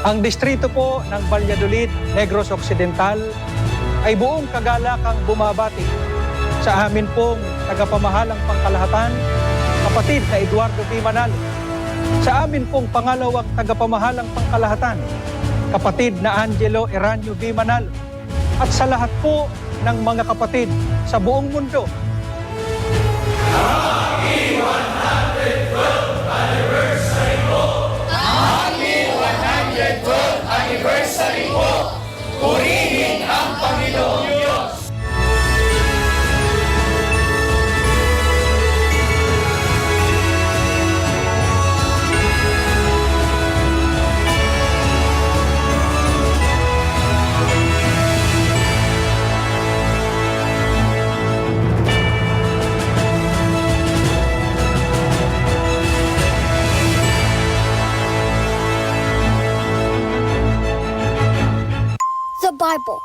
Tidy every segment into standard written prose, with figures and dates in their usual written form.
Ang distrito po ng Valladolid, Negros Occidental ay buong kagalakang bumabati sa amin pong tagapamahalang pangkalahatan, kapatid na Eduardo V. Manalo, sa amin pong pangalawang tagapamahalang pangkalahatan, kapatid na Angelo Eranio V. Manalo, at sa lahat po ng mga kapatid sa buong mundo. Happy 112th anniversary po! Happy 112th anniversary po! Purihin ang Panginoong Diyos! The Bible,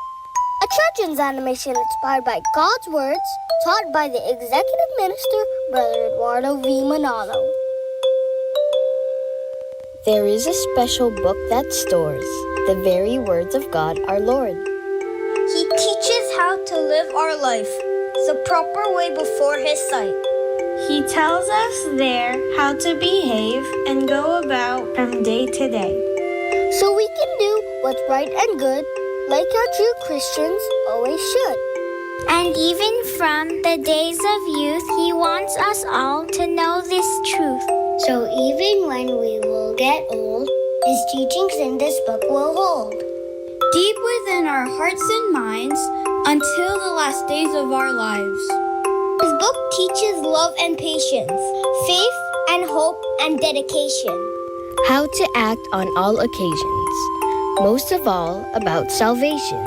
a children's animation inspired by God's words, taught by the Executive Minister, Brother Eduardo V. Manalo. There is a special book that stores the very words of God our Lord. He teaches how to live our life the proper way before His sight. He tells us there how to behave and go about from day to day. So we can do what's right and good, like our true Christians always should. And even from the days of youth, He wants us all to know this truth. So even when we will get old, His teachings in this book will hold Deep within our hearts and minds until the last days of our lives. His book teaches love and patience, faith and hope and dedication. How to act on all occasions, most of all about salvation.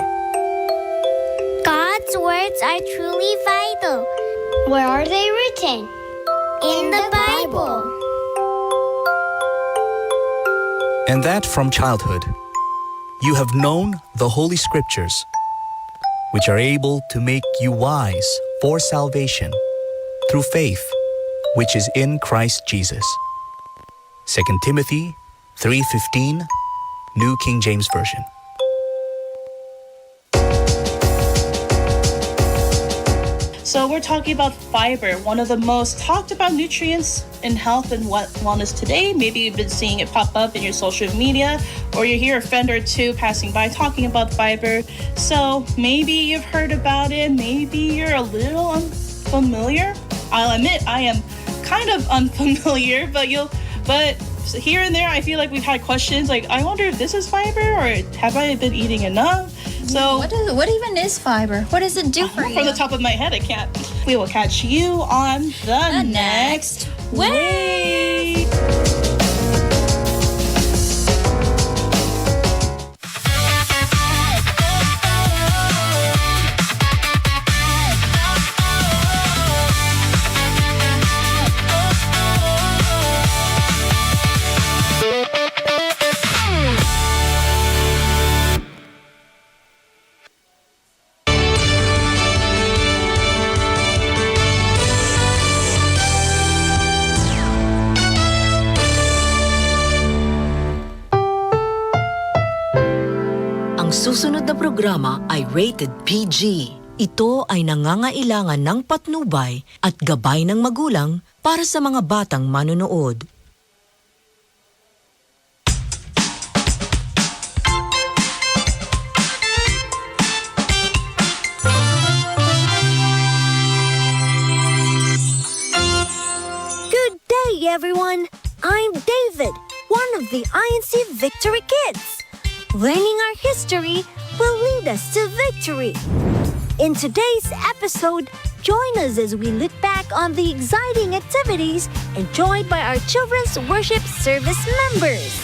God's words are truly vital. Where are they written? In the Bible. And that from childhood. You have known the Holy Scriptures, which are able to make you wise for salvation through faith, which is in Christ Jesus. 2 Timothy 3:15, New King James Version. So we're talking about fiber, one of the most talked about nutrients in health and wellness today. Maybe you've been seeing it pop up in your social media, or you hear a friend or two passing by talking about fiber. So maybe you've heard about it, maybe you're a little unfamiliar. I'll admit I am kind of unfamiliar, but here and there I feel like we've had questions like, I wonder if this is fiber, or have I been eating enough? So What even is fiber? What does it do for you? from the top of my head, I can't. We will catch you on the next Way. Ang susunod na programa ay rated PG. Ito ay nangangailangan ng patnubay at gabay ng magulang para sa mga batang manonood. Good day, everyone. I'm David, one of the INC Victory Kids. Learning our history will lead us to victory. In today's episode, join us as we look back on the exciting activities enjoyed by our children's worship service members.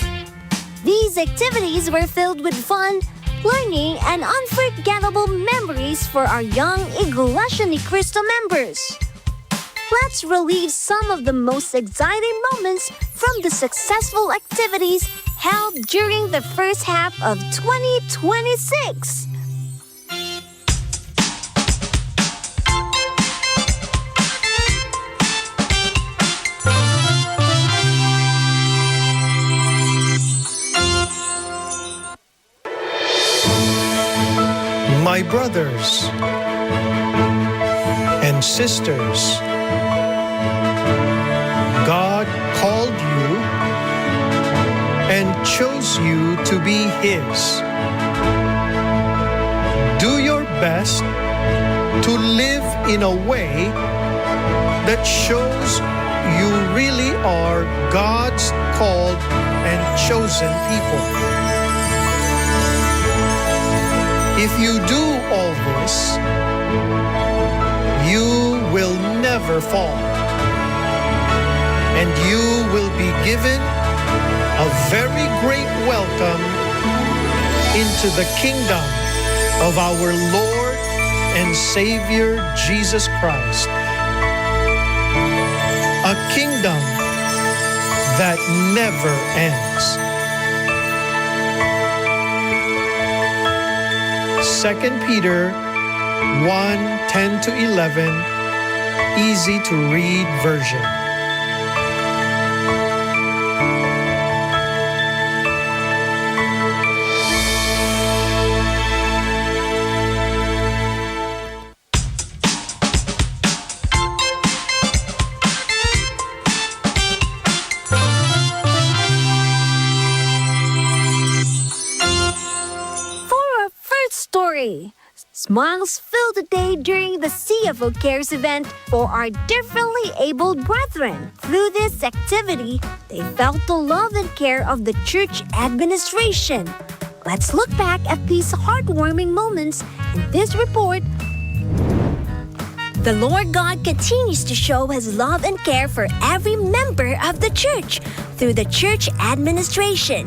These activities were filled with fun, learning, and unforgettable memories for our young Iglesia Ni Cristo members. Let's relive some of the most exciting moments from the successful activities held during the first half of 2026. My brothers and sisters, God called you and chose you to be His. Do your best to live in a way that shows you really are God's called and chosen people. If you do all this, you will never fall, and you will be given a very great welcome into the kingdom of our Lord and Savior Jesus Christ. A kingdom that never ends. 2 Peter 1:10-11, easy to read version. Smiles filled the day during the CFO Cares event for our differently abled brethren. Through this activity, they felt the love and care of the church administration. Let's look back at these heartwarming moments in this report. The Lord God continues to show His love and care for every member of the church through the church administration.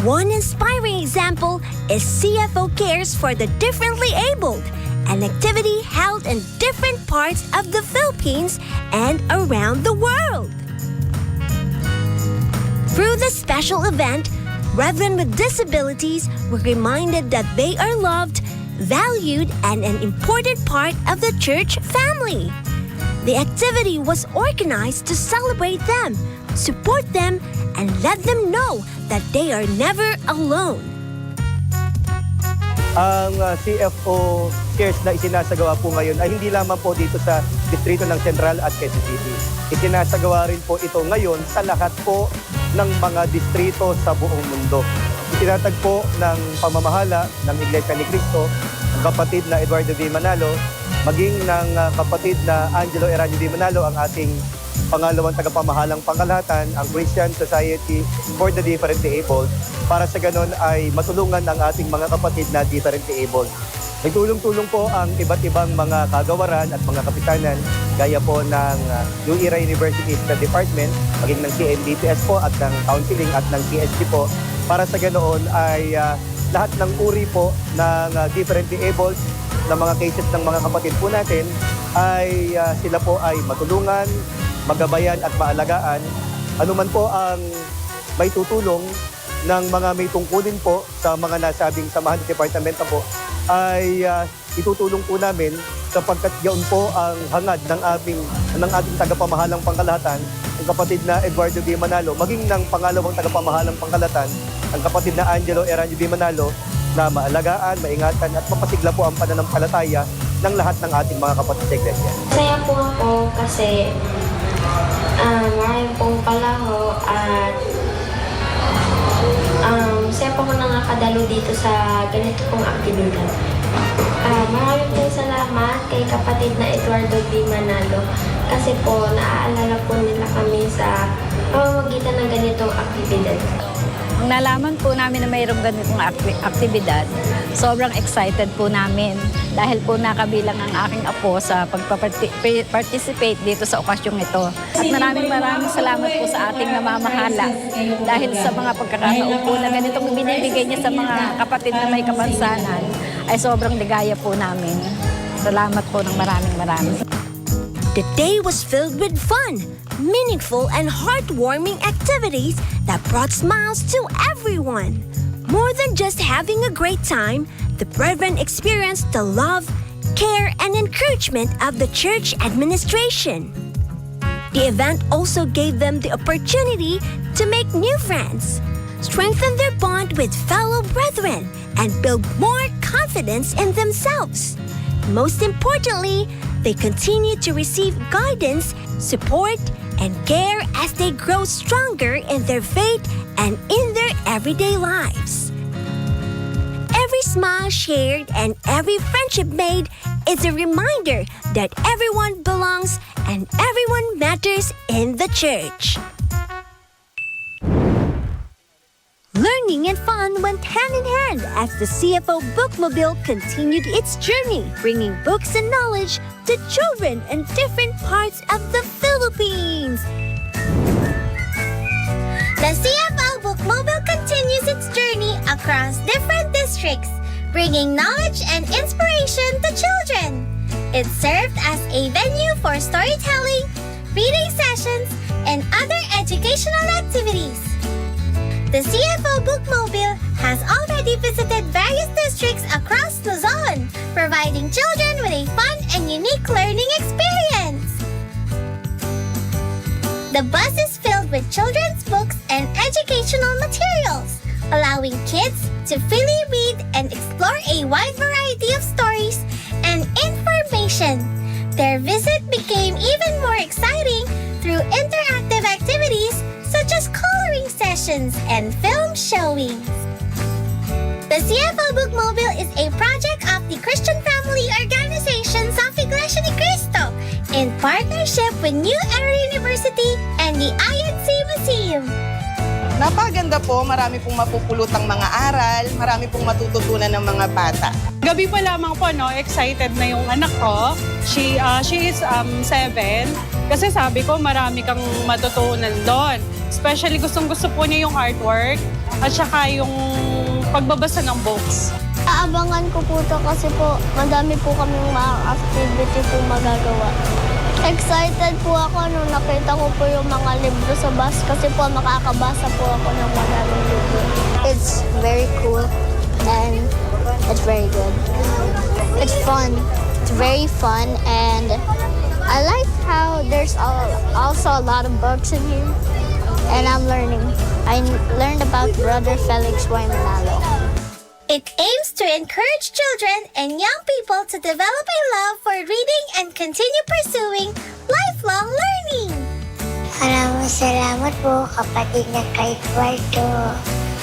One inspiring example is CFO Cares for the Differently Abled, an activity held in different parts of the Philippines and around the world. Through this special event, brethren with disabilities were reminded that they are loved, valued, and an important part of the church family. The activity was organized to celebrate them, support them, and let them know that they are never alone. Ang CFO Cares na isinasagawa po ngayon ay hindi lamang po dito sa distrito ng Central at Quezon City. Isinasagawa rin po ito ngayon sa lahat po ng mga distrito sa buong mundo. Itinatagpo ng pamamahala ng Iglesia ni Cristo, ang kapatid na Eduardo V. Manalo, maging ng kapatid na Angelo Eranio V. Manalo, ang ating pangalawang tagapamahalang pangkalahatan, ang Christian Society for the Differently Abled, para sa ganon ay matulungan ang ating mga kapatid na differently abled. Nagtulong-tulong po ang iba't ibang mga kagawaran at mga kapitanan gaya po ng New Era University Study Department, maging ng CNDPS po at ng Counseling at ng CSG po, para sa ganoon ay lahat ng uri po ng differently abled na mga cases ng mga kapatid po natin ay sila po ay matulungan, magabayan at maalagaan. Anuman po ang may tutulong ng mga may tungkulin po sa mga nasabing samahan ng departamento po ay itutulong po namin sapagkat yaon po ang hangad ng ating tagapamahalang pangkalahatan, ang kapatid na Eduardo V. Manalo, maging ng pangalawang tagapamahalang pangkalahatan, ang kapatid na Angelo Eranio V. Manalo, na maalagaan, maingatan at mapasigla po ang pananampalataya ng lahat ng ating mga kapatid sa iglesia. Masaya po ako kasi maraming pong palaho at masaya po ako nakakadalo dito sa ganito pong aktibidad. Maraming pong salamat kay kapatid na Eduardo V. Manalo kasi po naaalala po nila kami sa pamamagitan ng ganitong aktibidad. Nung nalaman po namin na mayroong ganitong aktibidad, sobrang excited po namin dahil po nakabilang ang aking apo sa pagpa-participate dito sa okasyong ito. At maraming salamat po sa ating namamahala dahil sa mga pagkakataon po na ganitong binibigay niya sa mga kapatid na may kapansanan ay sobrang ligaya po namin. Salamat po ng maraming. The day was filled with fun, meaningful, and heartwarming activities that brought smiles to everyone. More than just having a great time, the brethren experienced the love, care, and encouragement of the church administration. The event also gave them the opportunity to make new friends. strengthen their bond with fellow brethren, and build more confidence in themselves. Most importantly, they continue to receive guidance, support, and care as they grow stronger in their faith and in their everyday lives. Every smile shared and every friendship made is a reminder that everyone belongs and everyone matters in the church. Learning and fun went hand in hand as the CFO Bookmobile continued its journey, bringing books and knowledge to children in different parts of the Philippines. The CFO Bookmobile continues its journey across different districts, bringing knowledge and inspiration to children. It served as a venue for storytelling, reading sessions, and other educational activities. The CFO Bookmobile has already visited various districts across Luzon, providing children with a fun and unique learning experience. The bus is filled with children's books and educational materials, allowing kids to freely read and explore a wide variety of stories and information. Their visit became even more exciting through interactive activities such as coloring sessions and film showings. The CFO Bookmobile is a project of the Christian Family Organization of Iglesia ni Cristo in partnership with New Era University and the INC Museum. Napaganda po, marami pong mapupulutang mga aral, marami pong matututunan ng mga bata. Gabi pa lamang po, no, excited na yung anak ko. She is 7. Kasi sabi ko, marami kang matutunan doon. Especially gustong-gusto po niya yung artwork at saka yung pagbabasa ng books. Aabangan ko po ito kasi po madami po kaming mga activity po magagawa. Excited po ako nung nakita ko po yung mga libro sa bus kasi po makakabasa po ako ng maraming libro. It's very cool and it's very good. It's fun. It's very fun and I like how there's also a lot of books in here and I'm learning. I learned about Brother Felix Y. Manalo. It aims to encourage children and young people to develop a love for reading and continue pursuing lifelong learning. Maraming salamat po kapatid na kay Eduardo.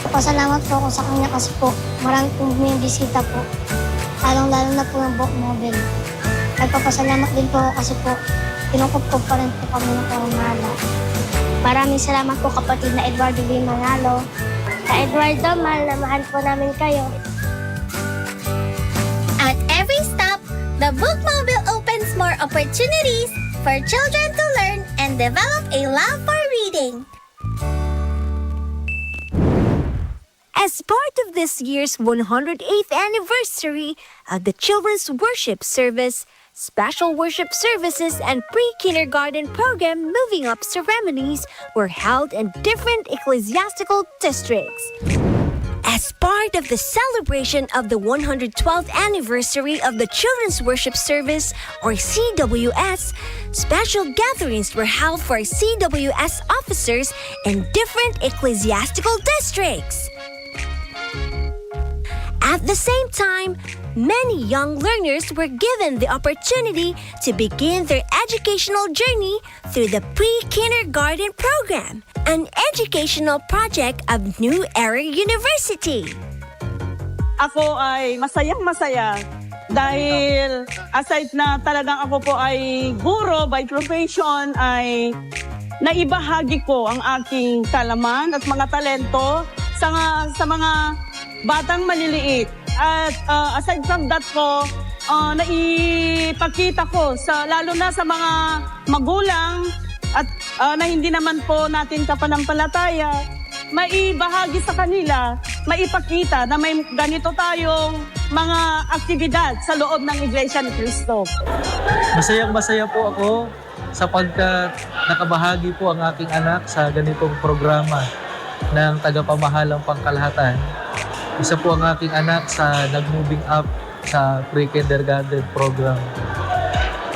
Pasalamat po ako sa kanya kasi po marami pong bumibisita po. Lalong-lalo na po ng Bookmobile. Nagpapasalamat din po ako kasi po kinukup pa rin po kami ng pamamahala. Maraming salamat po kapatid na Eduardo V. Manalo. Sa Eduardo, mahal na mahal po namin kayo. At every stop, the Bookmobile opens more opportunities for children to learn and develop a love for reading. As part of this year's 108th anniversary of the Children's Worship Service, special worship services and pre-kindergarten program moving up ceremonies were held in different ecclesiastical districts. As part of the celebration of the 112th anniversary of the Children's Worship Service, or CWS, special gatherings were held for CWS officers in different ecclesiastical districts. At the same time, many young learners were given the opportunity to begin their educational journey through the pre-kindergarten program, an educational project of New Era University. Ako ay masayang-masaya dahil aside na talagang ako po ay guro by profession, ay naibahagi ko ang aking kalaman at mga talento sa mga batang maliliit. At aside from that po, naipakita ko lalo na sa mga magulang at na hindi naman po natin kapanampalataya, maibahagi sa kanila, maipakita na may ganito tayong mga aktibidad sa loob ng Iglesia ni Cristo. Masayang-masaya po ako sapagkat nakabahagi po ang aking anak sa ganitong programa ng tagapamahalang pangkalahatan. Isa po ang aking anak sa nag-moving up sa pre-kindergarten program.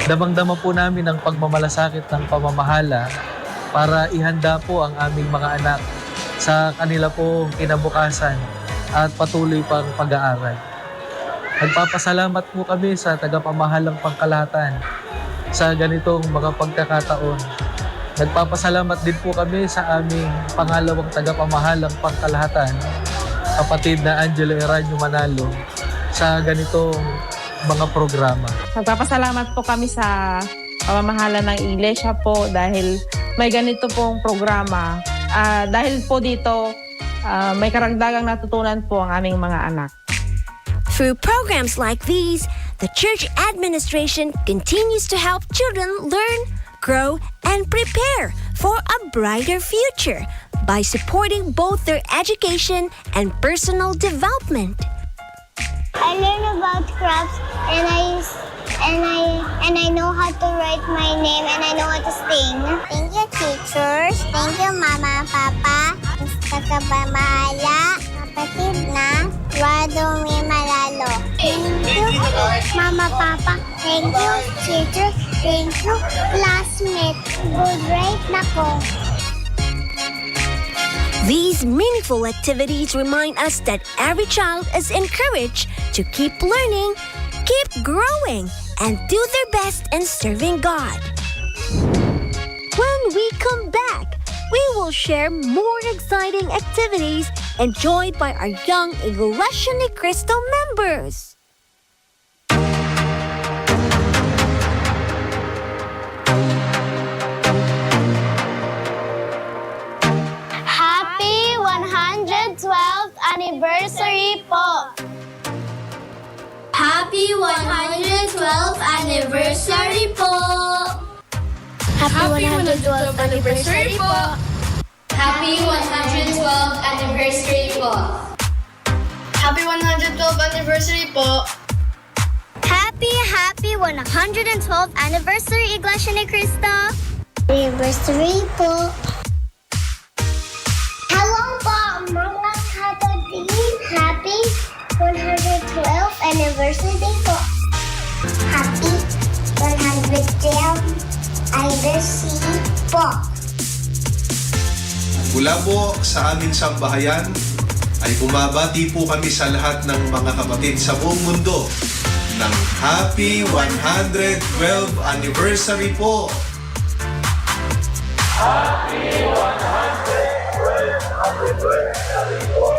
Damang-dama po namin ang pagmamalasakit ng pamamahala para ihanda po ang aming mga anak sa kanila po kinabukasan at patuloy pang pag-aaral. Nagpapasalamat po kami sa tagapamahalang pangkalahatan sa ganitong mga pagkakataon. Nagpapasalamat din po kami sa aming pangalawang tagapamahalang pangkalahatan, kapatid na Angelo Eranio Manalo, sa ganitong mga programa. Nagpapasalamat po kami sa pamamahala ng iglesia po dahil may ganito pong programa. Dahil po dito, may karagdagang natutunan po ang aming mga anak. Through programs like these, the church administration continues to help children learn, grow, and prepare for a brighter future by supporting both their education and personal development. I learn about crafts and I know how to write my name and I know how to sing. Thank you, teachers. Thank you, Mama, Papa. Tagapamahala, kapatid na Wadomi Malalo. Thank you, Mama, Papa. Thank you, teacher. Thank you, classmate. Good right na ko. These meaningful activities remind us that every child is encouraged to keep learning, keep growing, and do their best in serving God. When we come back, we will share more exciting activities enjoyed by our young Iglesia ni Cristo members. Happy 112th anniversary po! Happy 112th anniversary po! Happy 112th anniversary po! Happy 112th anniversary po! Happy 112th anniversary po! Happy 112th anniversary, Iglesia ni Cristo! Anniversary po! Hello po, mga kapatid! Happy 112th anniversary po! Happy 112th anniversary po! Mula po sa aming sambahayan ay bumabati po kami sa lahat ng mga kapatid sa buong mundo ng Happy 112th Anniversary po! Happy 112th anniversary po!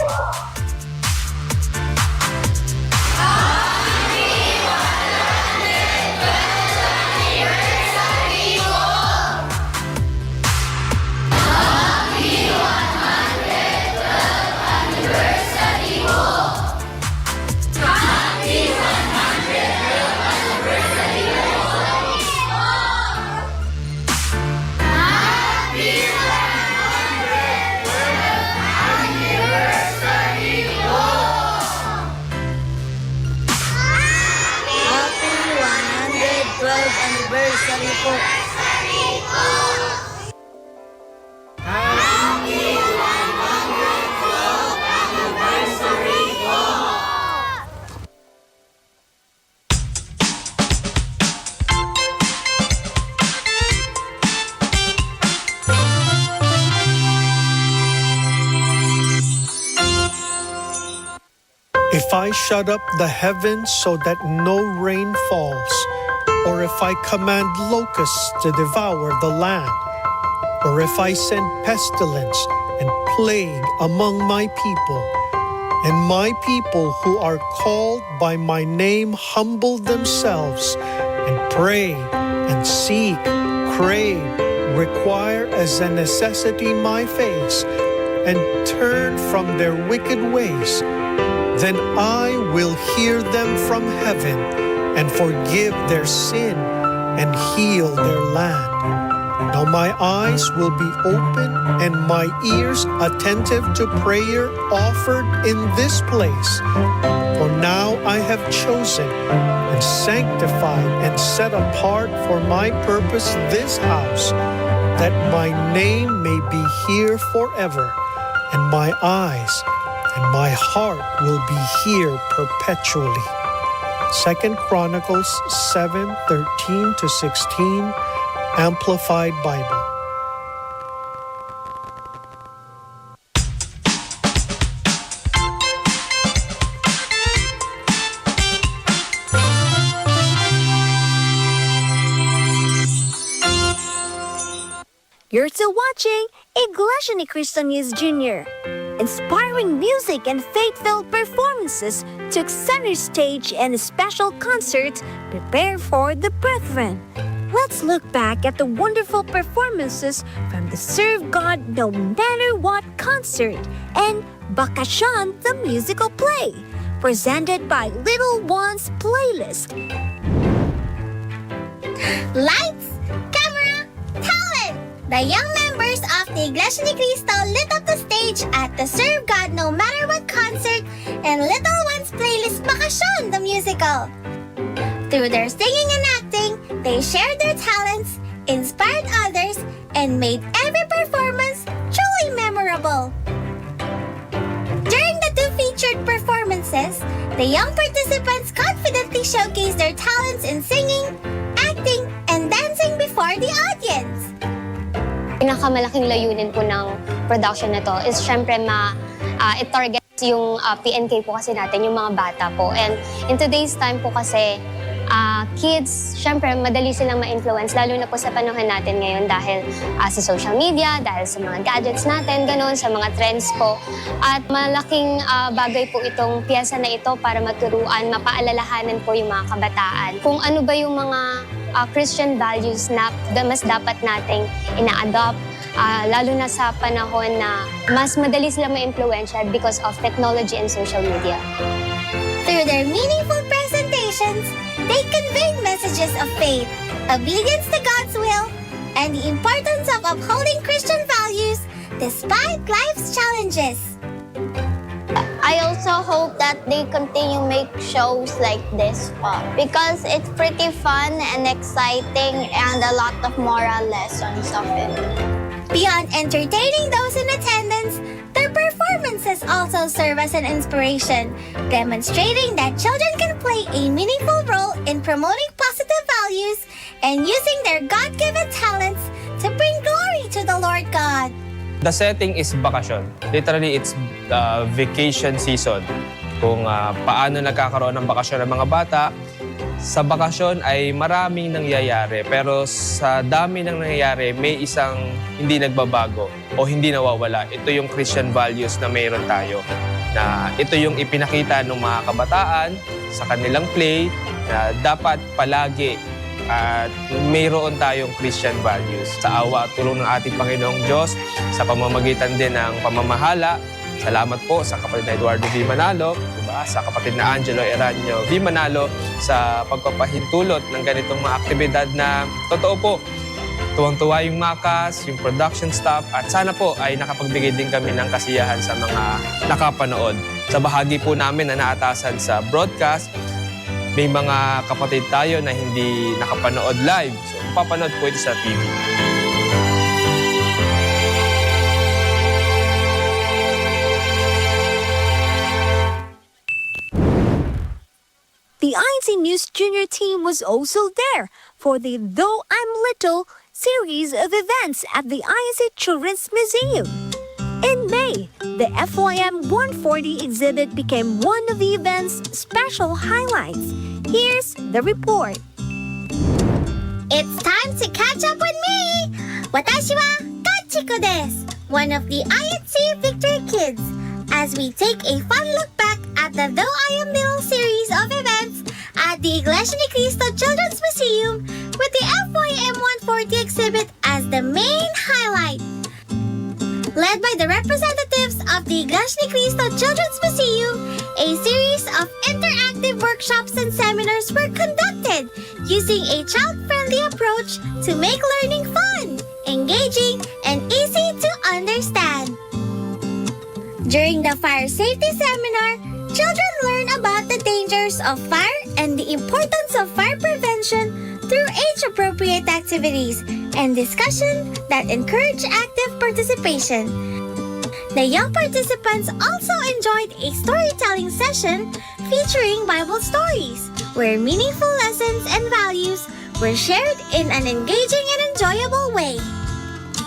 Anniversary po! If I shut up the heavens so that no rain falls, or if I command locusts to devour the land, or if I send pestilence and plague among my people, and my people who are called by my name humble themselves and pray and seek, crave, require as a necessity my face, and turn from their wicked ways, then I will hear them from heaven and forgive their sin and heal their land. Now my eyes will be open and my ears attentive to prayer offered in this place. For now I have chosen and sanctified and set apart for my purpose this house, that my name may be here forever, and my eyes and my heart will be here perpetually. 2 Chronicles 7:13-16, Amplified Bible. You're still watching Iglesia Ni Cristo News Jr. Inspiring music and faith-filled performances took center stage in a special concert prepared for the brethren. Let's look back at the wonderful performances from the Serve God No Matter What concert and Bakasyon the musical play, presented by Little Ones Playlist. Lights, camera, talent! The young members of the Iglesia Ni Cristo lit up the stage at the Serve God No Matter What concert and Little Ones Playlist Bakasyon the musical. Through their singing and acting, they shared their talents, inspired others, and made every performance truly memorable. During the two featured performances, the young participants confidently showcased their talents in singing, acting, and dancing before the audience. Pinakamalaking layunin po ng production na to is syempre i-target yung PNK po kasi natin, yung mga bata po. And in today's time po kasi, kids, syempre madali silang ma-influence, lalo na po sa panahon natin ngayon dahil sa social media, dahil sa mga gadgets natin, ganun, sa mga trends po. At malaking bagay po itong piyesa na ito para maturuan, mapaalalahanan po yung mga kabataan. Kung ano ba yung mga Christian values na mas dapat nating ina-adopt, lalo na sa panahon na mas madali silang ma-influensya because of technology and social media. Through their meaningful presentations, they conveyed messages of faith, obedience to God's will, and the importance of upholding Christian values despite life's challenges. I also hope that they continue make shows like this because it's pretty fun and exciting and a lot of moral lessons of it. Beyond entertaining those in attendance, their performances also serve as an inspiration, demonstrating that children can play a meaningful role in promoting positive values and using their God-given talents to bring glory to the Lord God. The setting is bakasyon. Literally, it's vacation season. Kung paano nagkakaroon ng bakasyon ng mga bata, sa bakasyon ay maraming nangyayari. Pero sa dami ng nangyayari, may isang hindi nagbabago o hindi nawawala. Ito yung Christian values na mayroon tayo. Na ito yung ipinakita ng mga kabataan sa kanilang play na dapat palagi at mayroon tayong Christian values. Sa awa at tulong ng ating Panginoong Diyos, sa pamamagitan din ng pamamahala, salamat po sa kapatid na Eduardo V. Manalo, diba? Sa kapatid na Angelo Eranio V. Manalo, sa pagpapahintulot ng ganitong mga aktibidad na totoo po, tuwang-tuwa yung makas, yung production staff, at sana po ay nakapagbigay din kami ng kasiyahan sa mga nakapanood. Sa bahagi po namin na naatasan sa broadcast, may mga kapatid tayo na hindi nakapanood live. So, papanood po ito sa TV. The INC News Junior team was also there for the Though I'm Little series of events at the INC Children's Museum. In May, the FYM 140 exhibit became one of the event's special highlights. Here's the report. It's time to catch up with me! Watashi wa Kachiko desu, one of the INC Victory Kids, as we take a fun look back at the Though I Am Little series of events at the Iglesia Ni Cristo Children's Museum with the FYM 140 exhibit as the main highlight. Led by the representatives of the Iglesia Ni Cristo Children's Museum, a series of interactive workshops and seminars were conducted using a child-friendly approach to make learning fun, engaging, and easy to understand. During the fire safety seminar, children learn about the dangers of fire and the importance of fire prevention through age-appropriate activities and discussion that encourage active participation. The young participants also enjoyed a storytelling session featuring Bible stories, where meaningful lessons and values were shared in an engaging and enjoyable way.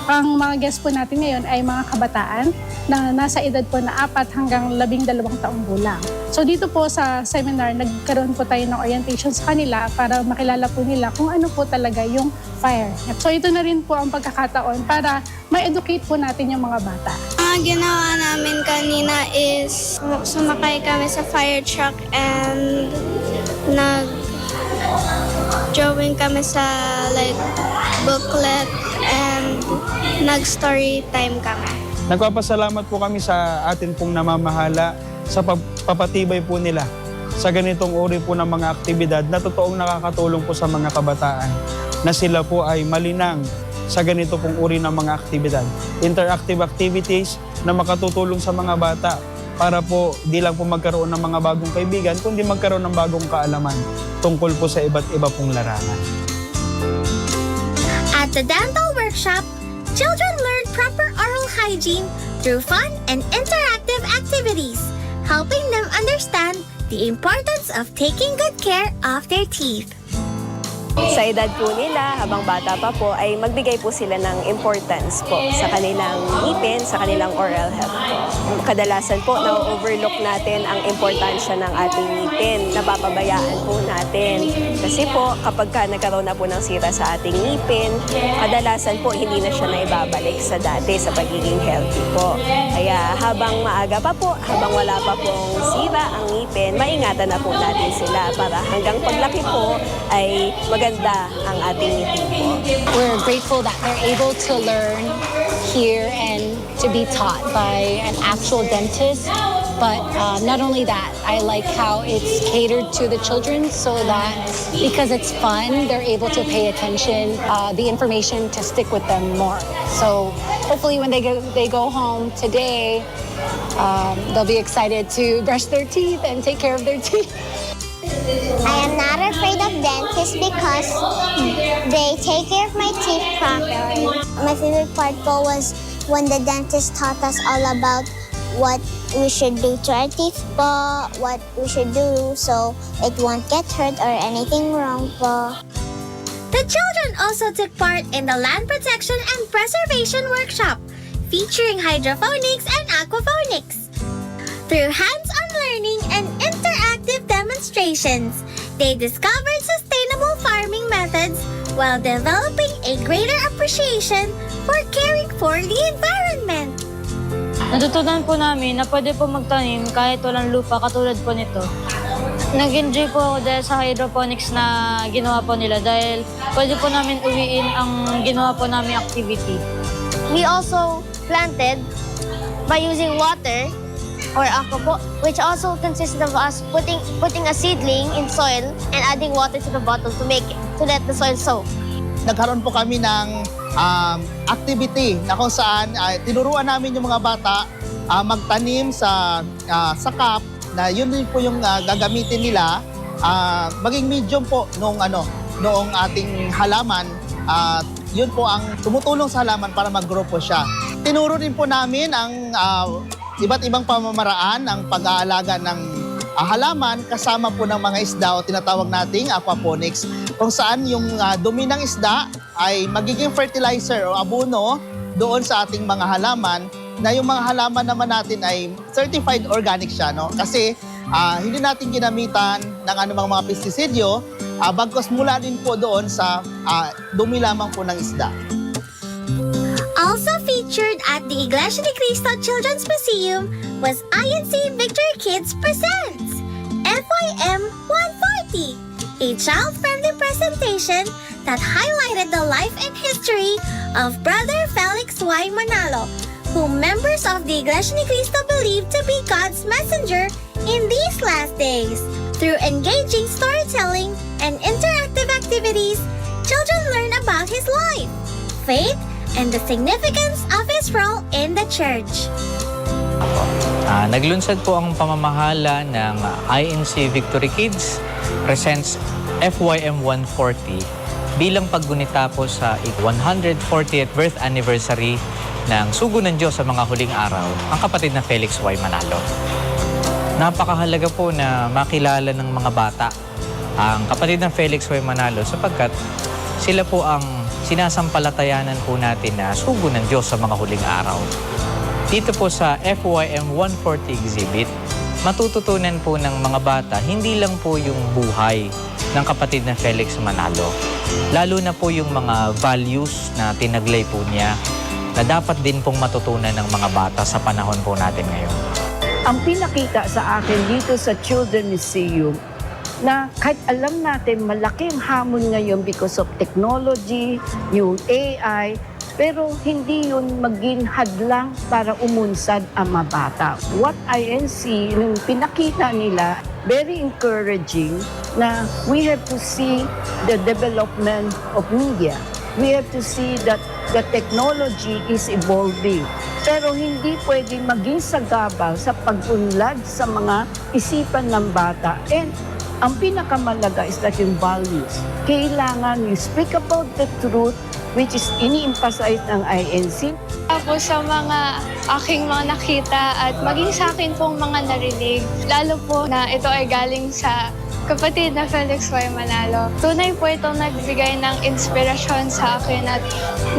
Ang mga guest po natin ngayon ay mga kabataan na nasa edad po na 4 hanggang 12 taong gulang. So dito po sa seminar, nagkaroon po tayo ng orientation sa kanila para makilala po nila kung ano po talaga yung fire. So ito na rin po ang pagkakataon para ma-educate po natin yung mga bata. Ang ginawa namin kanina is sumakay kami sa fire truck and nag-drawing kami sa booklet and nag-story time kami. Nagpapasalamat po kami sa atin pong namamahala sa pagpapatibay po nila sa ganitong uri po ng mga aktibidad na totoong nakakatulong po sa mga kabataan na sila po ay malinang sa ganito pong uri ng mga aktibidad. Interactive activities na makatutulong sa mga bata para po di lang po magkaroon ng mga bagong kaibigan, kundi magkaroon ng bagong kaalaman tungkol po sa iba't iba pong larangan. At the dental workshop, children learn proper oral hygiene through fun and interactive activities, helping them understand the importance of taking good care of their teeth. Sa edad po nila, habang bata pa po, ay magbigay po sila ng importance po sa kanilang ngipin, sa kanilang oral health po. Kadalasan po, na-overlook natin ang importansya ng ating ngipin. Napapabayaan po natin. Kasi po, kapag nagkaroon na po ng sira sa ating ngipin, kadalasan po, hindi na siya naibabalik sa dati, sa pagiging healthy po. Kaya habang maaga pa po, habang wala pa pong sira ang ngipin, maingatan na po natin sila para hanggang paglaki po ay maganda ang ating ngipin po. We're grateful that they're able to learn here and to be taught by an actual dentist. But not only that, I like how it's catered to the children so that because it's fun, they're able to pay attention, the information to stick with them more. So hopefully when they go home today, they'll be excited to brush their teeth and take care of their teeth. I am not afraid of dentists because they take care of my teeth properly. My favorite part po was when the dentist taught us all about what we should do to our teeth po, what we should do so it won't get hurt or anything wrong po. The children also took part in the land protection and preservation workshop, featuring hydroponics and aquaponics. Through hands-on learning and interactive demonstrations, they discovered sustainable farming methods while developing a greater appreciation for caring for the environment. Natutunan po namin na pwede po magtanim kahit walang lupa katulad po nito. Nag-enjoy po ako dahil sa hydroponics na ginawa po nila dahil pwede po namin uwiin ang ginawa po namin activity. We also planted by using water or aqua, which also consisted of us putting a seedling in soil and adding water to the bottom to let the soil soak. Nagkaroon po kami ng activity na kung saan tinuruan namin yung mga bata magtanim sa cup na yun din po yung gagamitin nila maging medium po noong ating halaman. Yun po ang tumutulong sa halaman para mag-grow po siya. Tinuro din po namin ang iba't ibang pamamaraan ng pag-aalaga ng halaman kasama po ng mga isda o tinatawag nating aquaponics kung saan yung dumi ng isda ay magiging fertilizer o abono doon sa ating mga halaman na yung mga halaman naman natin ay certified organic siya, no? Kasi hindi natin ginamitan ng anumang mga pestisidyo bagkus mula din po doon sa dumi lamang po ng isda. Also featured at the Iglesia ni Cristo Children's Museum was INC Victory Kids Presents FYM 140, a child-friendly presentation that highlighted the life and history of Brother Felix Y. Manalo, whom members of the Iglesia ni Cristo believe to be God's messenger in these last days. Through engaging storytelling and interactive activities, children learn about his life, faith, and the significance of his role in the church. Naglunsad po ang pamamahala ng INC Victory Kids Presents FYM 140 bilang paggunita po sa 140th birth anniversary ng Sugo ng Diyos sa mga huling araw, ang kapatid na Felix Y. Manalo. Napakahalaga po na makilala ng mga bata ang kapatid ng Felix Y. Manalo sapagkat sila po ang sinasampalatayanan po natin na sugo ng Diyos sa mga huling araw. Dito po sa FYM 140 exhibit, matututunan po ng mga bata hindi lang po yung buhay ng kapatid na Felix Manalo. Lalo na po yung mga values na tinaglay po niya na dapat din pong matutunan ng mga bata sa panahon po natin ngayon. Ang pinakita sa akin dito sa Children's Museum na kahit alam natin malaking hamon ngayon because of technology, yung AI, pero hindi yun maging hadlang para umunsad ang mga bata. What INC, nung pinakita nila, very encouraging na we have to see the development of media. We have to see that the technology is evolving. Pero hindi pwedeng maging sagabal sa pag-unlad sa mga isipan ng bata. And ang pinakamalaga is that yung values. Kailangan you speak about the truth, which is ini-emphasize ng INC. Ako sa mga aking mga nakita at maging sa akin pong mga narinig, lalo po na ito ay galing sa kapatid na Felix Y. Manalo. Tunay po itong nagbigay ng inspirasyon sa akin at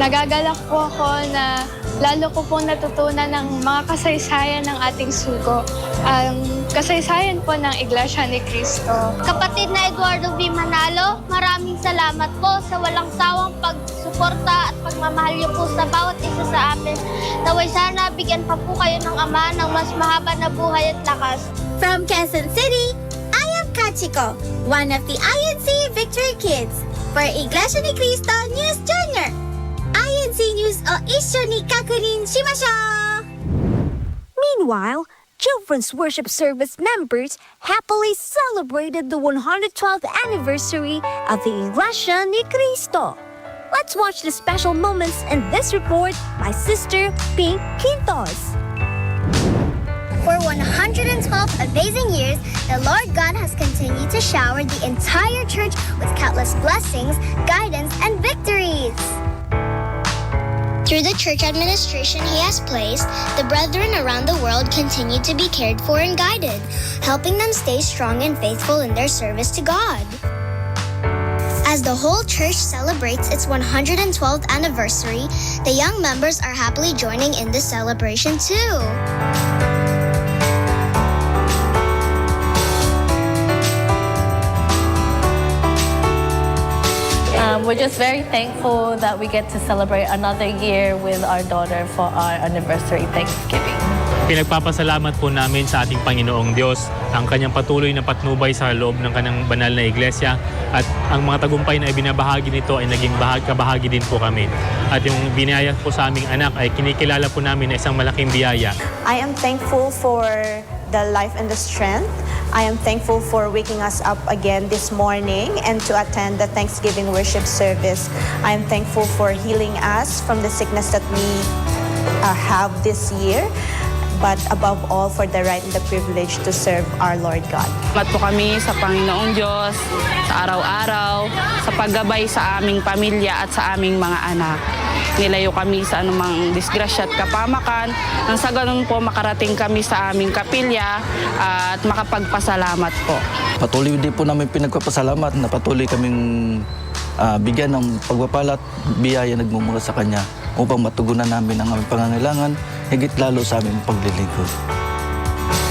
nagagalak po ako na lalo ko pong natutunan ng mga kasaysayan ng ating sugo. Ang kasaysayan po ng Iglesia ni Cristo. Kapatid na Eduardo V. Manalo, maraming salamat po sa walang sawang pagsuporta at pagmamahal niyo po sa bawat isa sa amin. Naway sana bigyan pa po kayo ng Ama ng mas mahaba na buhay at lakas. From Quezon City, I am Kachiko, one of the INC Victory Kids for Iglesia ni Cristo News Junior. INC News o isyo ni kakunin shimashou! Meanwhile, Children's Worship Service members happily celebrated the 112th anniversary of the Iglesia ni Cristo. Let's watch the special moments in this report by Sister Pink Quintos. For 112 amazing years, the Lord God has continued to shower the entire church with countless blessings, guidance, and victories. Through the church administration he has placed, the brethren around the world continue to be cared for and guided, helping them stay strong and faithful in their service to God. As the whole church celebrates its 112th anniversary, the young members are happily joining in the celebration too. We're just very thankful that we get to celebrate another year with our daughter for our anniversary Thanksgiving. Pinagpapasalamat po namin sa ating Panginoong Diyos ang kanyang patuloy na patnubay sa loob ng kanyang banal na iglesia at ang mga tagumpay na ibinabahagi nito ay naging kabahagi din po kami. At yung biniyaya po sa aming anak ay kinikilala po namin na isang malaking biyaya. I am thankful for the life and the strength. I am thankful for waking us up again this morning and to attend the Thanksgiving worship service. I am thankful for healing us from the sickness that we have this year, but above all for the right and the privilege to serve our Lord God. Salamat po kami sa Panginoong Diyos sa araw-araw, sa paggabay sa aming pamilya at sa aming mga anak. Nilayo kami sa anumang disgrasya at kapamakan nang sa ganun po makarating kami sa aming kapilya at makapagpasalamat po. Patuloy din po namin pinagpapasalamat na patuloy kaming bigyan ng pagpapala at biyaya nagmumula sa Kanya upang matugunan namin ang aming pangangailangan, higit lalo sa aming paglilingkod.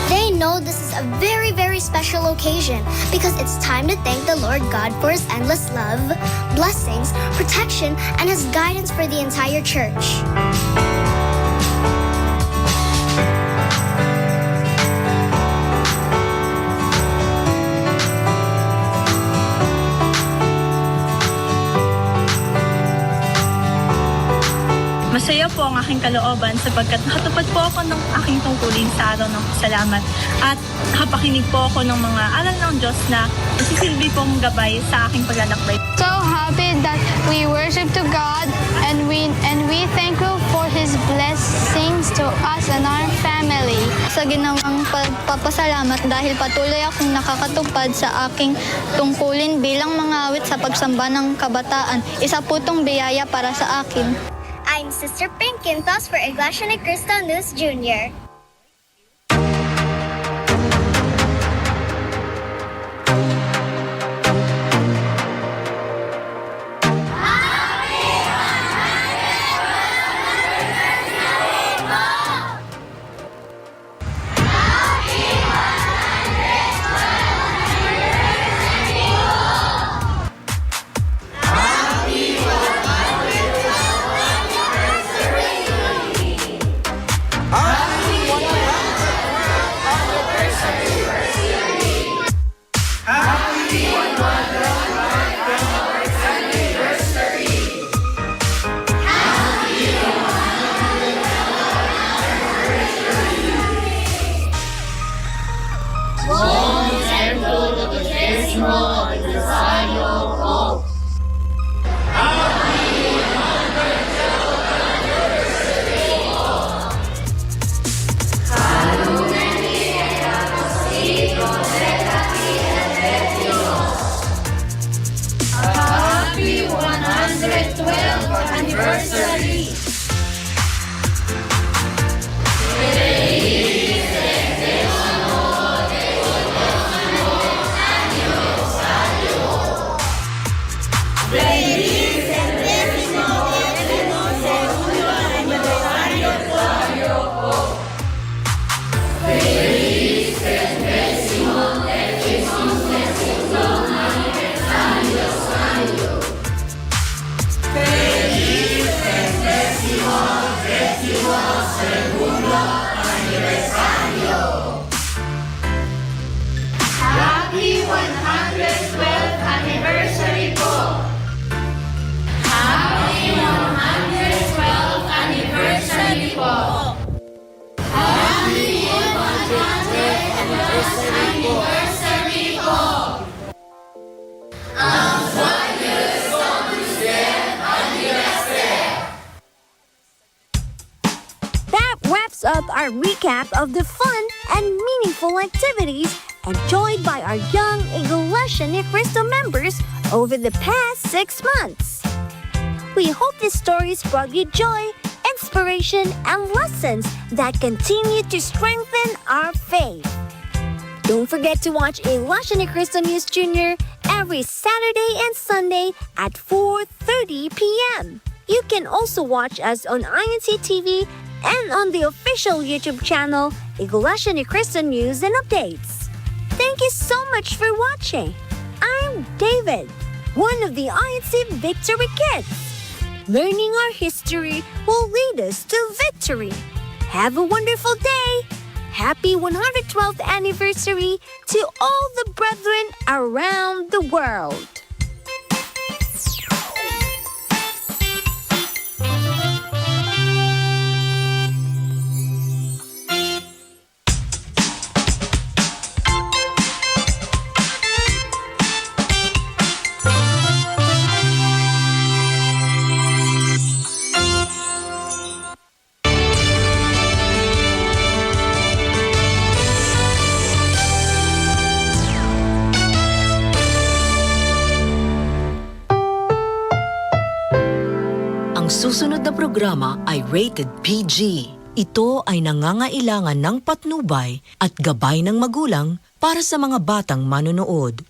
They know this is a very, very special occasion because it's time to thank the Lord God for His endless love, blessings, protection, and His guidance for the entire church. Masaya po ang aking kalooban sapagkat nakatupad po ako ng aking tungkulin sa araw ng salamat at nakapakinig po ako ng mga aral ng Diyos na nasisilbi pong gabay sa aking paglalakbay. So happy that we worship to God and we thankful for His blessings to us and our family. Sa ginawang pagpapasalamat dahil patuloy akong nakakatupad sa aking tungkulin bilang mangawit sa pagsamba ng kabataan. Isa po itong biyaya para sa akin. I'm Sister Pink Quintos for Iglesia ni Cristo News Junior. Happy 112th anniversary po! Happy 112th anniversary po! Happy 112th anniversary po! Ang sueños con usted aniversario! That wraps up our recap of the fun and meaningful activities enjoyed by our young Iglesia Ni Cristo members over the past 6 months. We hope these stories brought you joy, inspiration, and lessons that continue to strengthen our faith. Don't forget to watch Iglesia Ni Cristo News Jr. every Saturday and Sunday at 4:30 p.m. You can also watch us on INC TV and on the official YouTube channel, Iglesia Ni Cristo News and Updates. Thank you so much for watching. I'm David, one of the INC Victory Kids. Learning our history will lead us to victory. Have a wonderful day. Happy 112th anniversary to all the brethren around the world. Susunod na programa ay rated PG. Ito ay nangangailangan ng patnubay at gabay ng magulang para sa mga batang manonood.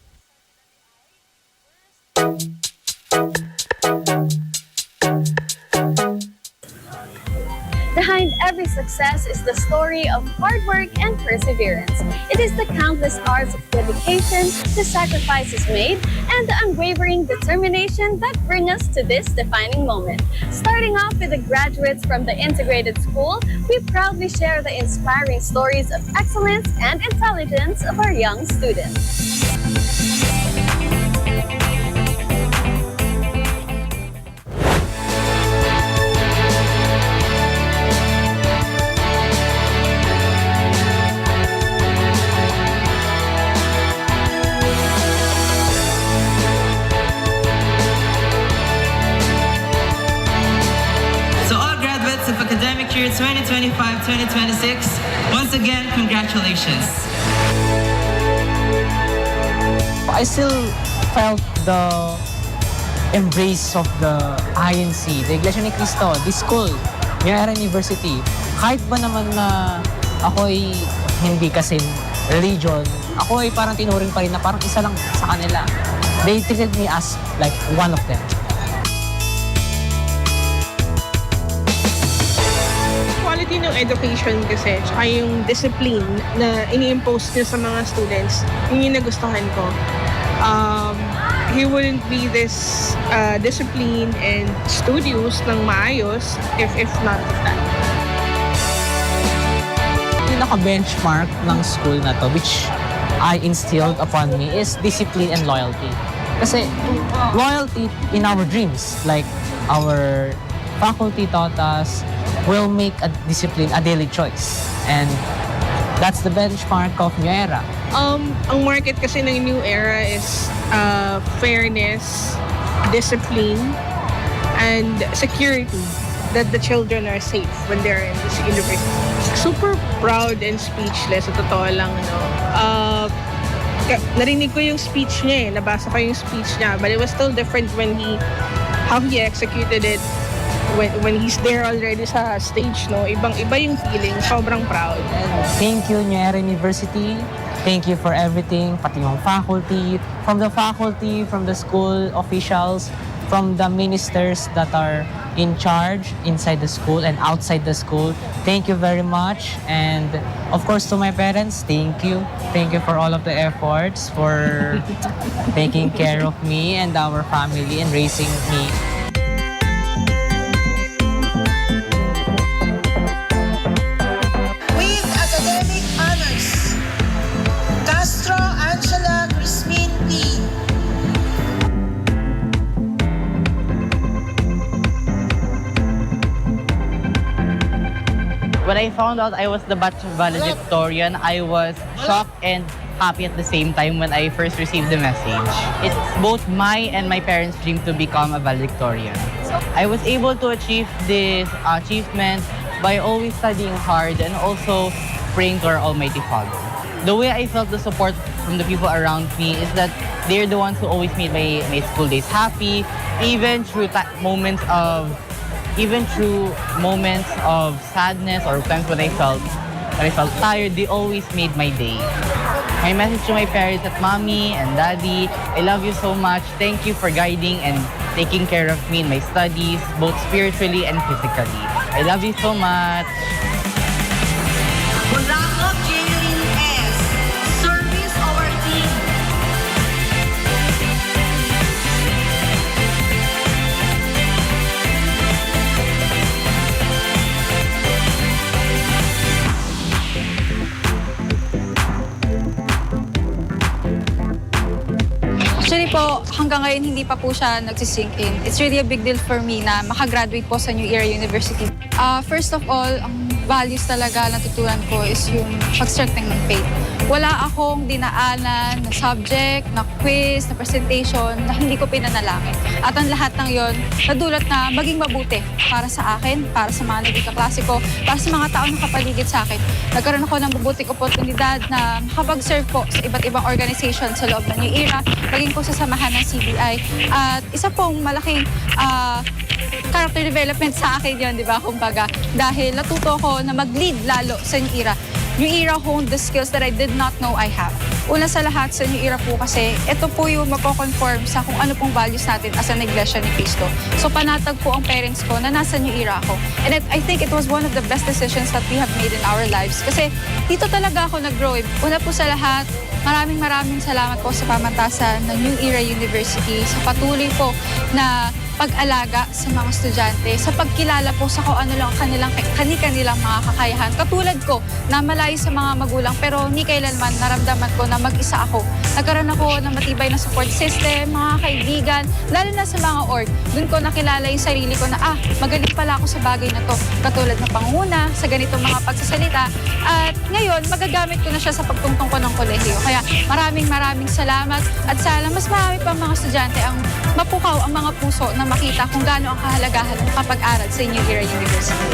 Behind every success is the story of hard work and perseverance. It is the countless hours of dedication, the sacrifices made, and the unwavering determination that bring us to this defining moment. Starting off with the graduates from the integrated school, we proudly share the inspiring stories of excellence and intelligence of our young students. Academic year 2025-2026, once again, congratulations. I still felt the embrace of the INC, the Iglesia Ni Cristo, this school, Mayara University. Kahit ba naman na ako'y hindi kasi religion, ako ay parang tinuring pa rin na parang isa lang sa kanila. They treated me as like one of them. Quality ng education kasi, tsaka yung discipline na ini-impose niya sa mga students, yun yung nagustuhan ko. He wouldn't be this disciplined and studious ng maayos if not of that. Yung naka-benchmark ng school na to, which I instilled upon me, is discipline and loyalty. Kasi loyalty in our dreams, like our faculty taught us, will make a discipline a daily choice. And That's the benchmark of New Era. Ang market kasi ng New Era is fairness, discipline, and security, that the children are safe when they're in this university. Super proud and speechless, sa totoo lang, no? Narinig ko yung speech niya nabasa ko yung speech niya, but it was still different when how he executed it when he's there already sa stage, no? Ibang-iba yung feeling, sobrang proud. Thank you, New Era University. Thank you for everything, pati yung faculty, from the school officials, from the ministers that are in charge inside the school and outside the school. Thank you very much. And of course to my parents, thank you. Thank you for all of the efforts, for taking care of me and our family and raising me. With academic honors, Castro Angela Crispin P. When I found out I was the batch valedictorian, I was shocked and happy at the same time when I first received the message. It's both my and my parents' dream to become a valedictorian. I was able to achieve this achievement by always studying hard and also praying to our Almighty Father. The way I felt the support from the people around me is that they're the ones who always made my school days happy, even through moments of sadness or times when I felt tired, they always made my day. My message to my parents at Mommy and Daddy, I love you so much. Thank you for guiding and taking care of me in my studies, both spiritually and physically. I love you so much. Bulacok Jeneline S. Service over team. Actually po, hanggang ngayon hindi pa po siya nagsisink in. It's really a big deal for me na makagraduate po sa New Era University. First of all, ang values talaga natutunan ko is yung pag-strengthen ng faith. Wala akong dinaanan na subject, na quiz, na presentation na hindi ko pinanalangin. At ang lahat ng yon, nadulot na maging mabuti para sa akin, para sa mga naging kaklase ko, para sa mga tao na kapaligid sa akin. Nagkaroon ako ng mabuting oportunidad na makapag-serve po sa iba't ibang organization sa loob ng New Era, maging po sa samahan ng CBI. At isa pong malaking character development sa akin yun, di ba? Kumbaga, dahil natuto ko na mag-lead lalo sa New Era. New Era honed the skills that I did not know I have. Una sa lahat sa New Era po kasi, ito po yung magko-conform sa kung ano pong values natin as an Iglesia ni Cristo. So panatag po ang parents ko na nasa New Era ako. And I think it was one of the best decisions that we have made in our lives. Kasi dito talaga ako nag-grow. Una po sa lahat, maraming salamat po sa pamantasan ng New Era University, sa patuloy po na pag-alaga sa mga estudyante, sa pagkilala po sa kung ano lang kanilang mga kakayahan. Katulad ko, na malayo sa mga magulang pero ni kailanman naramdaman ko na mag-isa ako. Nagkaroon ako ng matibay na support system, mga kaibigan, lalo na sa mga org. Doon ko nakilala yung sarili ko na magaling pala ako sa bagay na to. Katulad ng panguna, sa ganitong mga pagsasalita. At ngayon, magagamit ko na siya sa pagtungtong ko ng kolehiyo. Kaya maraming salamat at sana mas marami pang mga estudyante ang mapukaw ang mga puso na makita kung gaano ang kahalagahan ng kapag-aral sa New Era University.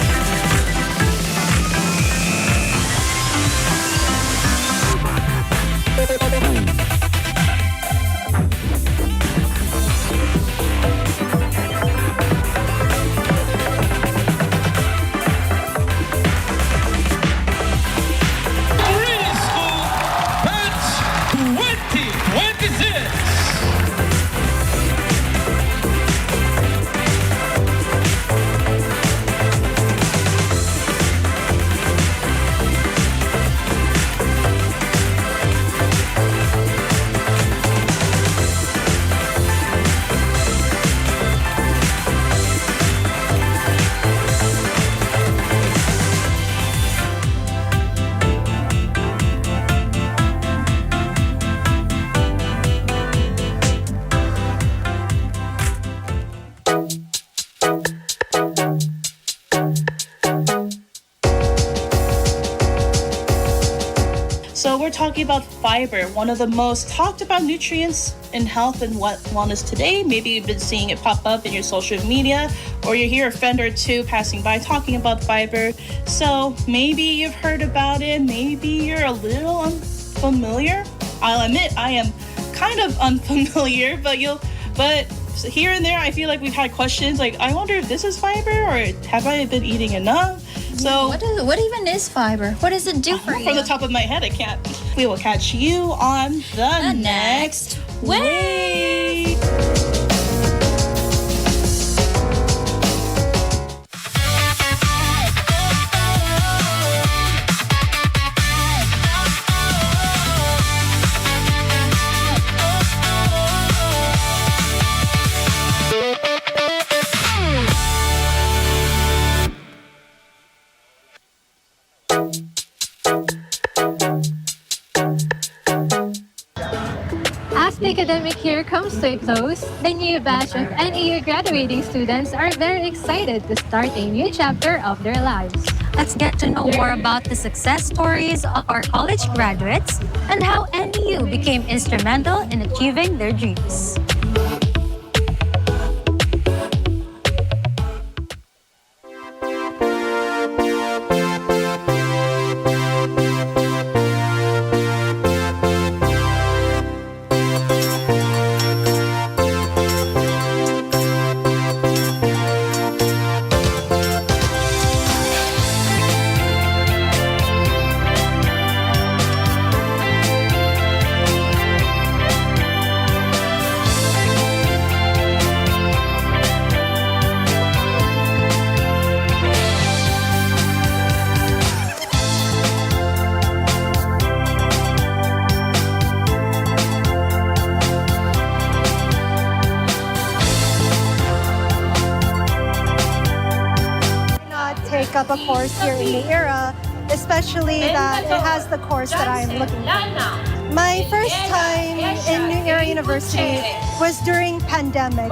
So we're talking about fiber, one of the most talked about nutrients in health and wellness today. Maybe you've been seeing it pop up in your social media, or you hear a friend or two passing by talking about fiber. So maybe you've heard about it, maybe you're a little unfamiliar. I'll admit I am kind of unfamiliar, but here and there I feel like we've had questions like, I wonder if this is fiber, or have I been eating enough? So what even is fiber? What does it do for you? From the top of my head, I can't. We will catch you on the next Way. As the academic year comes to a close, the new batch of NEU graduating students are very excited to start a new chapter of their lives. Let's get to know more about the success stories of our college graduates and how NEU became instrumental in achieving their dreams. Take up a course here in New Era, especially that it has the course that I'm looking for. My first time in New Era University was during pandemic.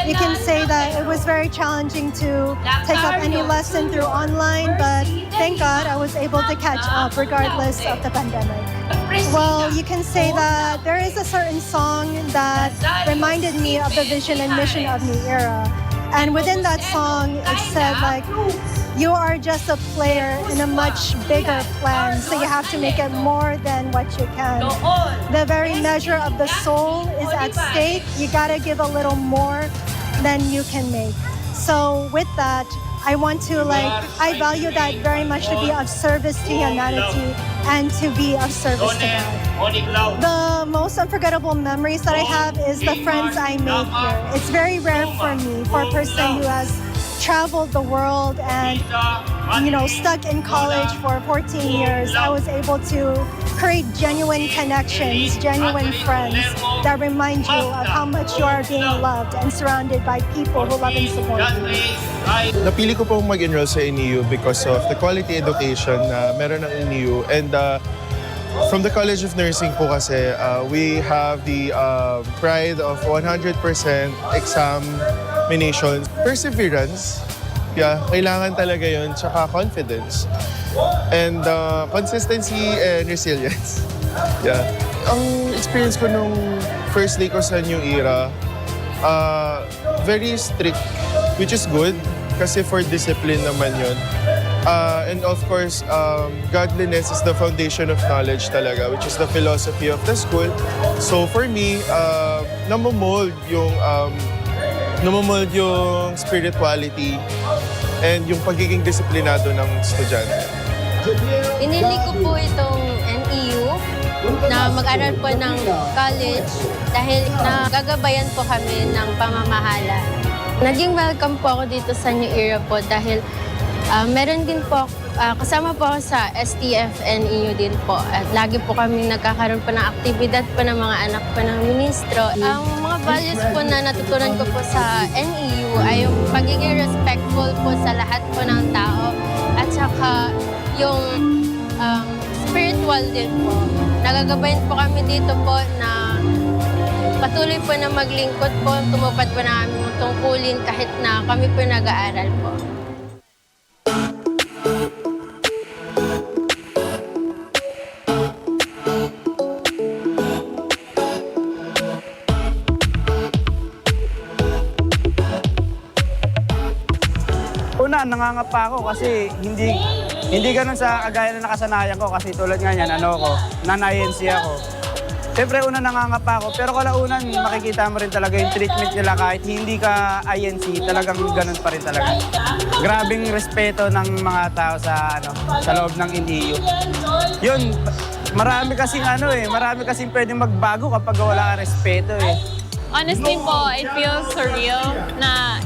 You can say that it was very challenging to take up any lesson through online, but thank God I was able to catch up regardless of the pandemic. Well, you can say that there is a certain song that reminded me of the vision and mission of New Era. And within that song, it said like, you are just a player in a much bigger plan, so you have to make it more than what you can. The very measure of the soul is at stake. You gotta give a little more than you can make. So with that, I value that very much, to be of service to humanity and to be of service to God. The most unforgettable memories that I have is the friends I made here. It's very rare for me, for a person who has traveled the world and stuck in college for 14 years. I was able to create genuine connections, genuine friends that remind you of how much you are being loved and surrounded by people who love and support you. Napili ko pong mag-enroll sa NEU because of the quality education na meron ng NEU. And from the College of Nursing po kasi, we have the pride of 100% examinations. Perseverance, kailangan talaga yun, tsaka confidence. And consistency and resilience. Ang experience ko nung first day ko sa New Era, very strict, which is good kasi for discipline naman yun. And of course, godliness is the foundation of knowledge talaga, which is the philosophy of the school. So for me, namomold yung spirituality and yung pagiging disiplinado ng estudyante. Pinili ko po itong NEU na mag-aral po ng college dahil nagagabayan po kami ng pamamahala. Naging welcome po ako dito sa New Era po dahil meron din po, kasama po ako sa STF NEU din po at lagi po kami nagkakaroon po ng aktibidad po ng mga anak po ng ministro. Ang mga values po na natutunan ko po sa NEU ay yung pagiging respectful po sa lahat po ng tao at saka yung spiritual din po. Nagagabayan po kami dito po na patuloy po na maglingkod po, tumupad po na aming tungkulin kahit na kami po nag-aaral po. nangangapa ako kasi hindi ganun sa kagaya na nakasanayan ko kasi tulad nga niyan, non-INC ako. Siyempre, una nangangapa ako, pero kalaunan makikita mo rin talaga yung treatment nila kahit hindi ka INC, talagang ganun pa rin talaga. Grabing respeto ng mga tao sa loob ng NEU. Yun, marami kasing pwedeng magbago kapag wala ka respeto eh. Honestly po, it feels surreal na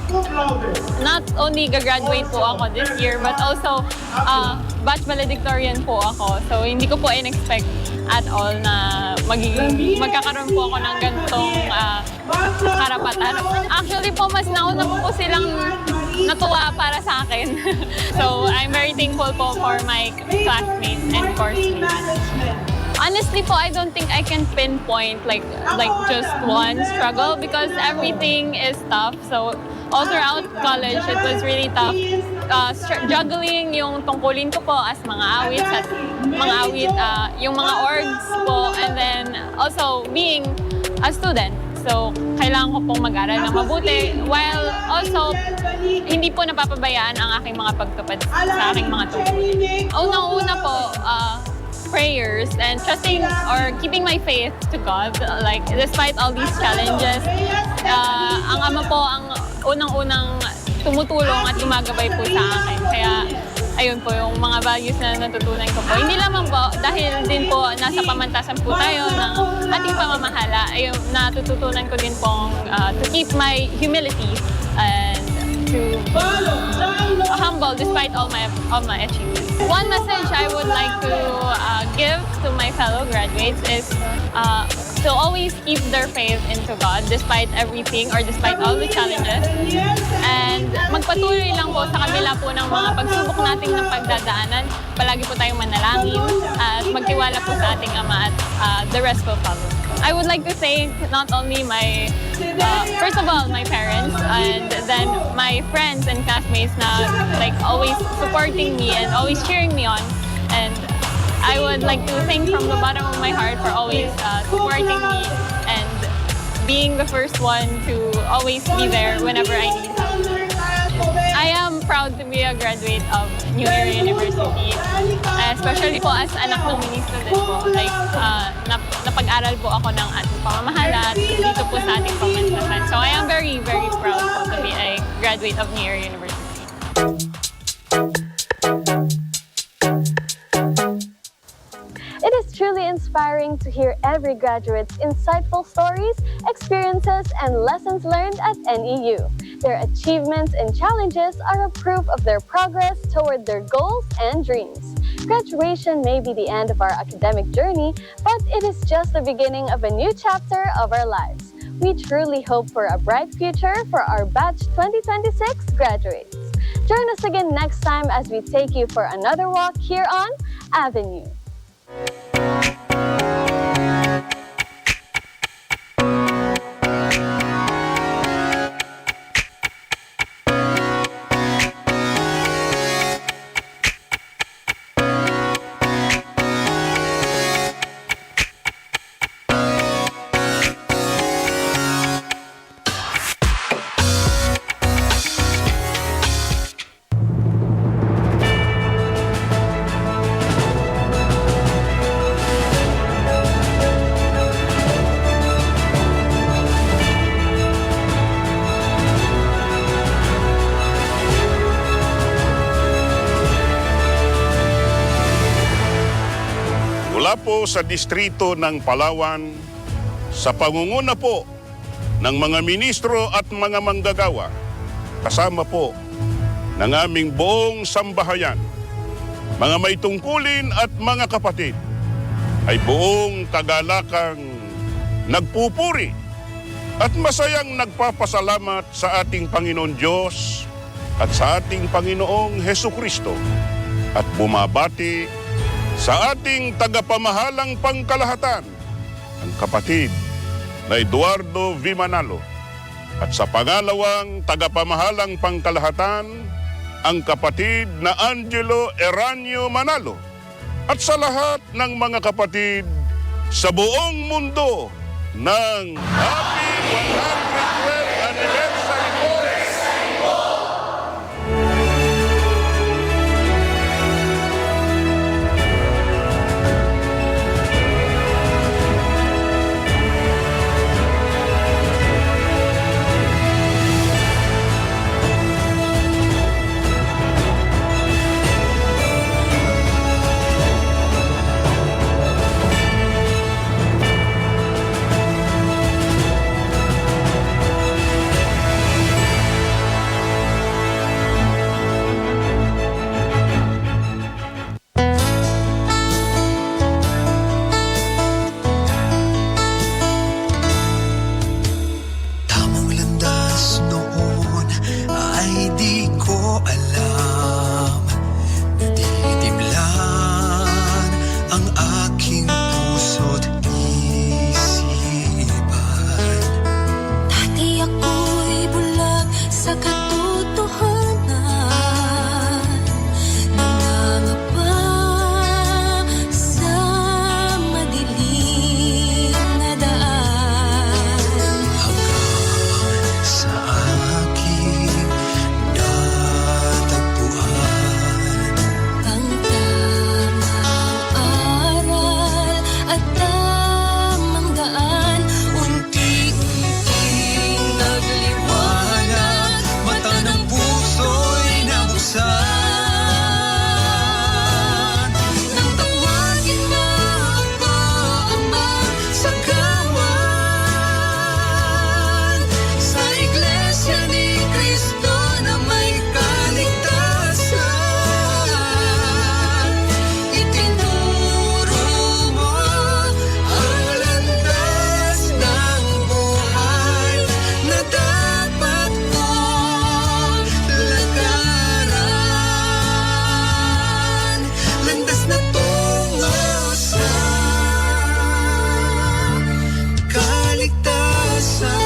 not only gagraduate po ako this year, but also batch valedictorian po ako. So hindi ko po in-expect at all na magkakaroon po ako ng ganitong karapatan. Actually po, mas nauna po silang natuwa para sa akin. So I'm very thankful po for my classmates and course mates. Honestly po, I don't think I can pinpoint like just one struggle because everything is tough. So all throughout college, it was really tough. Juggling yung tungkulin ko po as mga awit, yung mga orgs po, and then also being a student. So kailangan ko pong mag-aral ng mabuti while also hindi po napapabayaan ang aking mga pagtupad sa aking mga tungkulin. Unang-una po, prayers and trusting or keeping my faith to God, like despite all these challenges. Ang Ama po ang unang-unang tumutulong at gumagabay po sa akin. Kaya ayun po yung mga values na natutunan ko po. Hindi lamang po dahil din po nasa pamantasan po tayo ng ating pamamahala. Ayun, natututunan ko din pong to keep my humility and to humble despite all my achievements. One message I would like to give to my fellow graduates is to always keep their faith into God despite everything or despite all the challenges. And magpatuloy lang po sa kabila po ng mga pagsubok nating ng pagdadaanan. Palagi po tayong manalangin at magtiwala po sa ating Ama at the rest will follow. I would like to thank not only my, first of all, my parents and then my friends and classmates na like always supporting me and always cheering me on. And I would like to thank from the bottom of my heart for always supporting me and being the first one to always be there whenever I need help. I am proud to be a graduate of New Era University, especially po as anak ng ministro din po. Like, napag-aral po ako ng ating pamamahala at dito po sa ating pamantasan. So I am very, very proud po to be a graduate of New Era University. It is truly inspiring to hear every graduate's insightful stories, experiences, and lessons learned at NEU. Their achievements and challenges are a proof of their progress toward their goals and dreams. Graduation may be the end of our academic journey, but it is just the beginning of a new chapter of our lives. We truly hope for a bright future for our batch 2026 graduates. Join us again next time as we take you for another walk here on Avenue. Mula po sa distrito ng Palawan, sa pangunguna po ng mga ministro at mga manggagawa, kasama po ng aming buong sambahayan, mga may tungkulin at mga kapatid, ay buong kagalakang nagpupuri at masayang nagpapasalamat sa ating Panginoon Diyos at sa ating Panginoong Hesukristo at bumabati sa ating tagapamahalang pangkalahatan, ang kapatid na Eduardo V. Manalo, at sa pangalawang tagapamahalang pangkalahatan, ang kapatid na Angelo Eranio Manalo, at sa lahat ng mga kapatid sa buong mundo ng Happy 112th Anniversary po! aking puso't isipan. Dati ako'y bulag sa katotohanan, nangangapa sa madilim na daan. Hanggang sa aking natagpuan Ang tamang aral at tamang daan, unti-unting nagliwanag, mata ng puso'y nabuksan. nang tawagin mo ako, Ama, sa gawan, Sa Iglesia ni Cristo na may kaligtasan, itinuro mo ang landas ng buhay na dapat kong lakaran. Landas na tungo sa kaligtasan.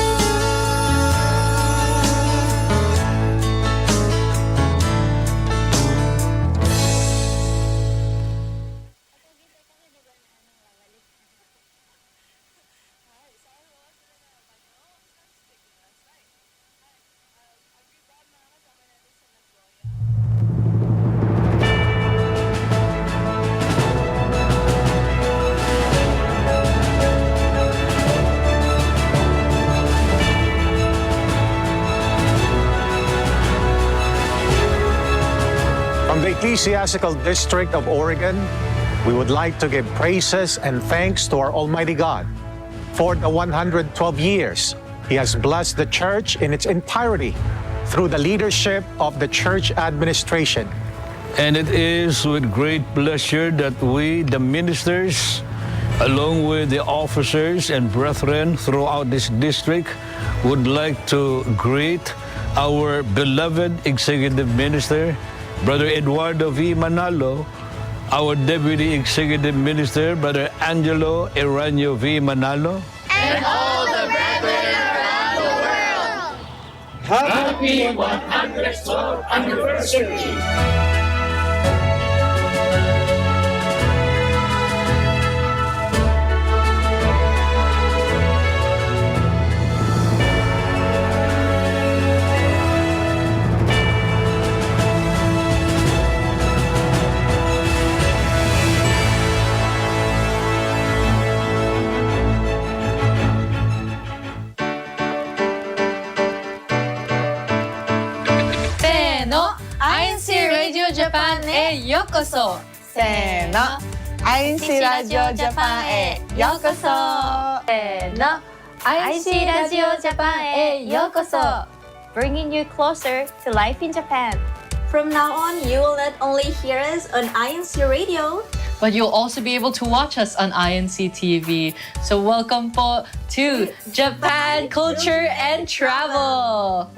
From the Ecclesiastical District of Oregon, we would like to give praises and thanks to our Almighty God. For the 112 years, He has blessed the church in its entirety through the leadership of the church administration. And it is with great pleasure that we, the ministers, along with the officers and brethren throughout this district, would like to greet our beloved executive minister, Brother Eduardo V. Manalo, our Deputy Executive Minister, Brother Angelo Eranio V. Manalo, and all the brethren around the world. Happy 112th anniversary! INC Radio Japan へようこそ。せーの。INC ラジオジャパンへようこそ。せーの。INC ラジオジャパンへようこそ。Bringing you closer to life in Japan. From now on, you will not only hear us on INC Radio, but you'll also be able to watch us on INC TV. So welcome po to Japan Culture and Travel.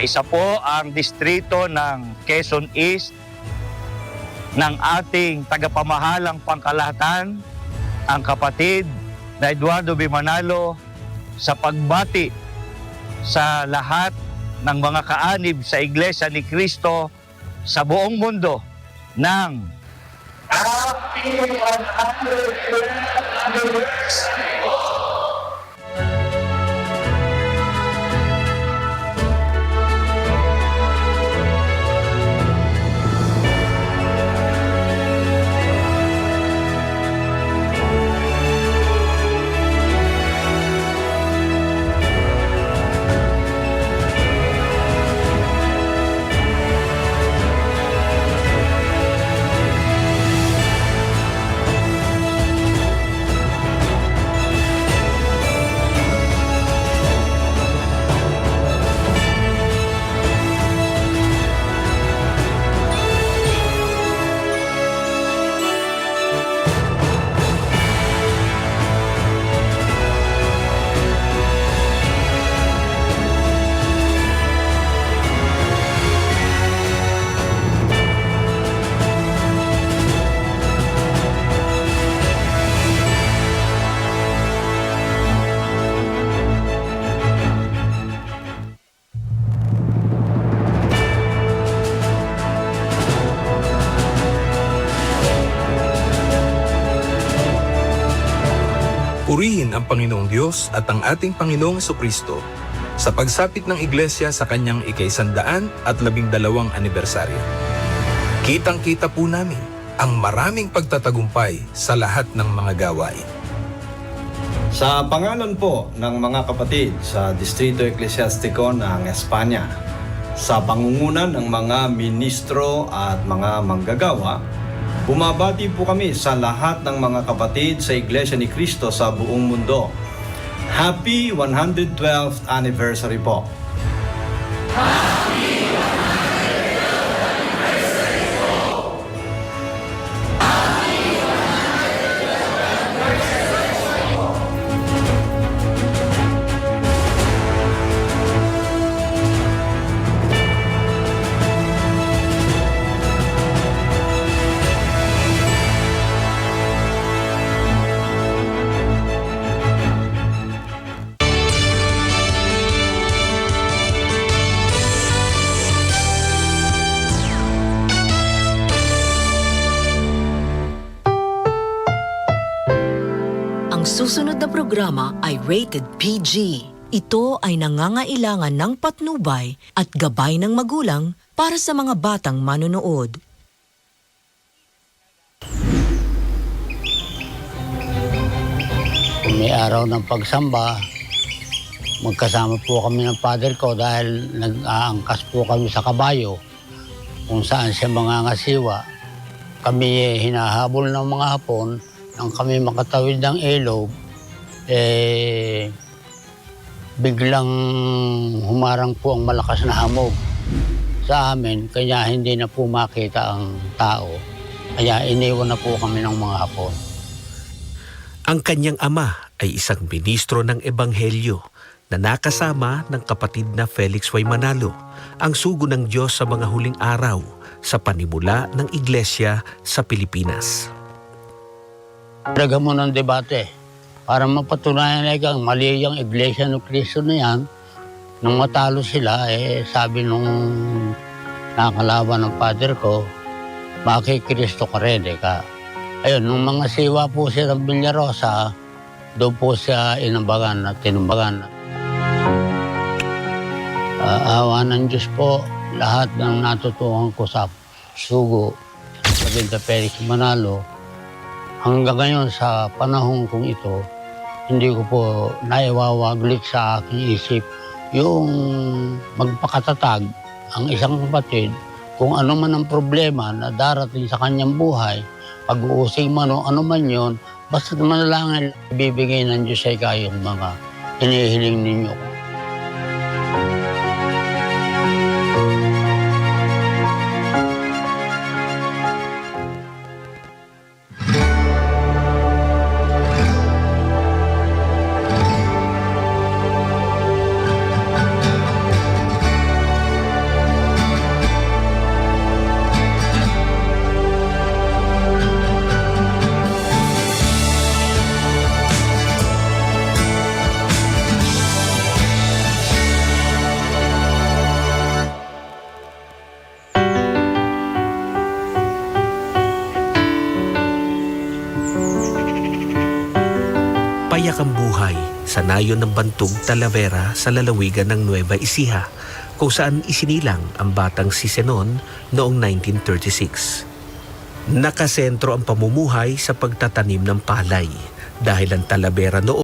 Isa po ang distrito ng Quezon East ng ating tagapamahalang pangkalahatan, ang kapatid na Eduardo V. Manalo, sa pagbati sa lahat ng mga kaanib sa Iglesia ni Cristo sa buong mundo ng Happy 112th anniversary! Purihin ang Panginoong Diyos at ang ating Panginoong Jesucristo sa pagsapit ng Iglesia sa kanyang ika-112 anibersaryo. Kitang-kita po namin ang maraming pagtatagumpay sa lahat ng mga gawain. Sa pangalan po ng mga kapatid sa Distrito Eclesiastiko ng Espanya, sa pangungunan ng mga ministro at mga manggagawa, bumabati po kami sa lahat ng mga kapatid sa Iglesia ni Cristo sa buong mundo. Happy 112th anniversary po! Susunod na programa ay rated PG. Ito ay nangangailangan ng patnubay at gabay ng magulang para sa mga batang manonood. Kung may araw ng pagsamba, magkasama po kami ng father ko dahil nag-aangkas po kami sa kabayo kung saan siya mangangasiwa. Kami hinahabol ng mga Hapon. Nang kami makatawid ng ilog, biglang humarang po ang malakas na hamog sa amin, kaya hindi na po makita ang tao. Kaya iniwan na po kami ng mga Hapon. Ang kanyang ama ay isang ministro ng Ebanghelyo na nakasama ng kapatid na Felix Y. Manalo, ang sugo ng Diyos sa mga huling araw sa panimula ng Iglesia sa Pilipinas. Daga mo ng debate para mapatunayan na ikang mali yung Iglesia ni Cristo na yan. Nung matalo sila, sabi nung nakalaban ng father ko, bakit Cristo ka rin, ka? Ayun, nung mga siwa po siya ng Villarosa, doon po siya inambagan at tinumbagan. Awa ng Diyos po, lahat ng natutuhan ko sa sugo, sabi ng Felix Manalo, hanggang ngayon sa panahon kong ito, hindi ko po naiwawaglit sa aking isip yung magpakatatag ang isang kapatid kung ano man ang problema na darating sa kanyang buhay, pag-uusig man o ano man yun, basta manalangin, ibibigay ng Diyos ay kayong mga hinihiling ninyo. Payak ang buhay sa nayon ng Bantug, Talavera sa lalawigan ng Nueva Ecija, kung saan isinilang ang batang si Zenon noong 1936. Nakasentro ang pamumuhay sa pagtatanim ng palay dahil ang Talavera noon